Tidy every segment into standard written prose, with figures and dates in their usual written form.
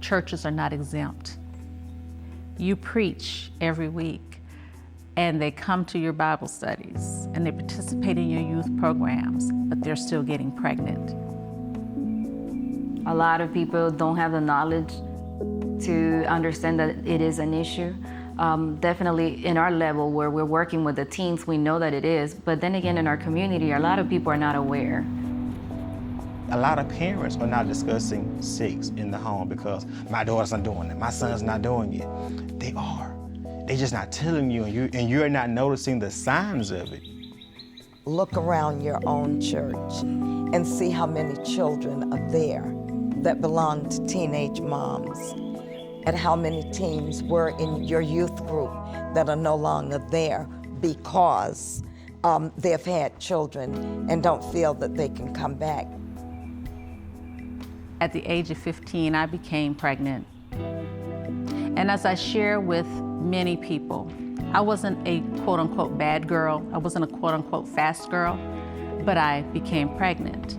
Churches are not exempt. You preach every week, and they come to your Bible studies, and they participate in your youth programs, but they're still getting pregnant. A lot of people don't have the knowledge to understand that it is an issue. Definitely in our level where we're working with the teens, we know that it is, but then again in our community, a lot of people are not aware. A lot of parents are not discussing sex in the home because my daughter's not doing it, my son's not doing it. They are. They're just not telling you, and you're not noticing the signs of it. Look around your own church and see how many children are there that belong to teenage moms, and how many teens were in your youth group that are no longer there because they've had children and don't feel that they can come back. At the age of 15, I became pregnant. And as I share with many people, I wasn't a quote-unquote bad girl. I wasn't a quote-unquote fast girl, but I became pregnant.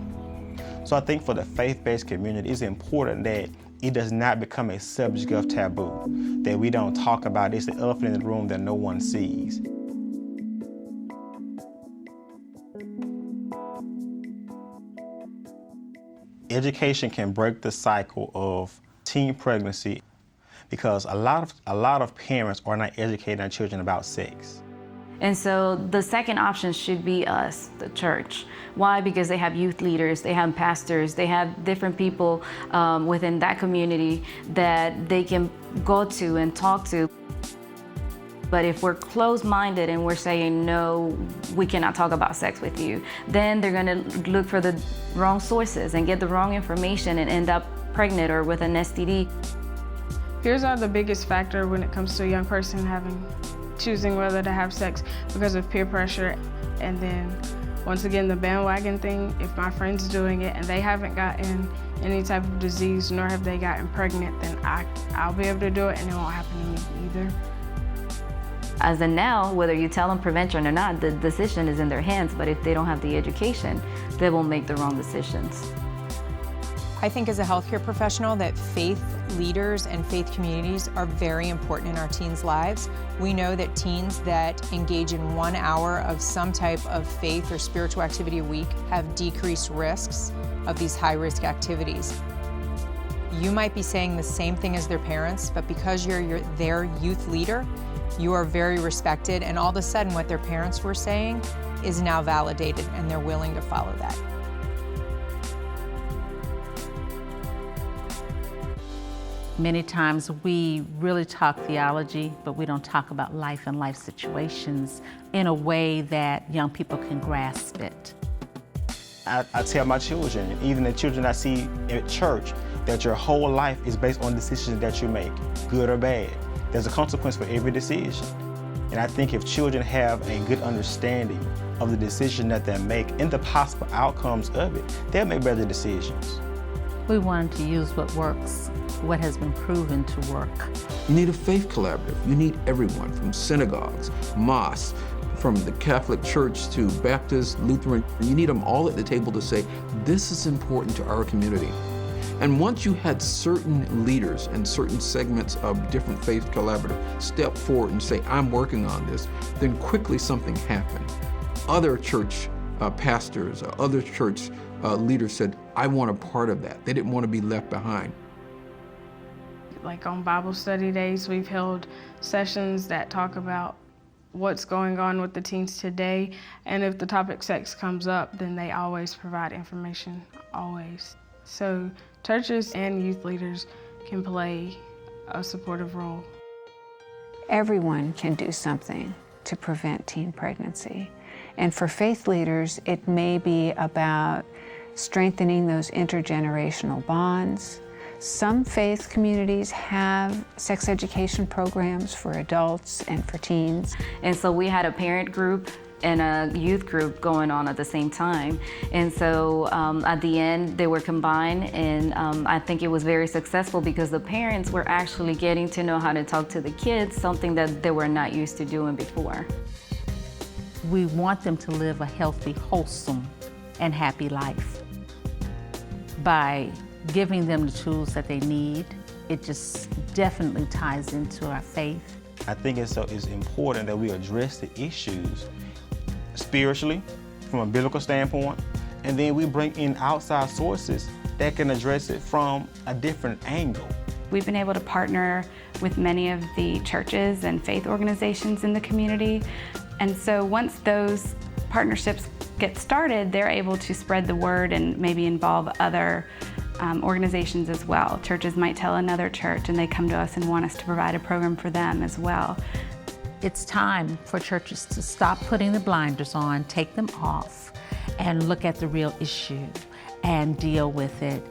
So I think for the faith-based community, it's important that it does not become a subject of taboo, that we don't talk about it. It's the elephant in the room that no one sees. Education can break the cycle of teen pregnancy because a lot of parents are not educating their children about sex. And so the second option should be us, the church. Why? Because they have youth leaders, they have pastors, they have different people within that community that they can go to and talk to. But if we're closed-minded and we're saying, no, we cannot talk about sex with you, then they're gonna look for the wrong sources and get the wrong information and end up pregnant or with an STD. Peers are the biggest factor when it comes to a young person choosing whether to have sex because of peer pressure. And then once again, the bandwagon thing, if my friend's doing it and they haven't gotten any type of disease, nor have they gotten pregnant, then I'll be able to do it and it won't happen to me either. As of now, whether you tell them prevention or not, the decision is in their hands, but if they don't have the education, they will make the wrong decisions. I think as a healthcare professional that faith leaders and faith communities are very important in our teens' lives. We know that teens that engage in 1 hour of some type of faith or spiritual activity a week have decreased risks of these high-risk activities. You might be saying the same thing as their parents, but because you're their youth leader, you are very respected, and all of a sudden what their parents were saying is now validated and they're willing to follow that. Many times we really talk theology, but we don't talk about life and life situations in a way that young people can grasp it. I tell my children, even the children I see at church, that your whole life is based on decisions that you make, good or bad. There's a consequence for every decision. And I think if children have a good understanding of the decision that they make and the possible outcomes of it, they'll make better decisions. We wanted to use what works, what has been proven to work. You need a faith collaborative. You need everyone from synagogues, mosques, from the Catholic Church to Baptist, Lutheran. You need them all at the table to say, this is important to our community. And once you had certain leaders and certain segments of different faith collaborative step forward and say, I'm working on this, then quickly something happened. Other church pastors, other church leaders said, I want a part of that. They didn't want to be left behind. Like on Bible study days, we've held sessions that talk about what's going on with the teens today. And if the topic sex comes up, then they always provide information, always. So churches and youth leaders can play a supportive role. Everyone can do something to prevent teen pregnancy. And for faith leaders, it may be about strengthening those intergenerational bonds. Some faith communities have sex education programs for adults and for teens. And so we had a parent group and a youth group going on at the same time. And so at the end, they were combined, and I think it was very successful because the parents were actually getting to know how to talk to the kids, something that they were not used to doing before. We want them to live a healthy, wholesome, and happy life. By giving them the tools that they need, it just definitely ties into our faith. I think it's important that we address the issues spiritually, from a biblical standpoint, and then we bring in outside sources that can address it from a different angle. We've been able to partner with many of the churches and faith organizations in the community. And so once those partnerships get started, they're able to spread the word and maybe involve other organizations as well. Churches might tell another church and they come to us and want us to provide a program for them as well. It's time for churches to stop putting the blinders on, take them off, and look at the real issue and deal with it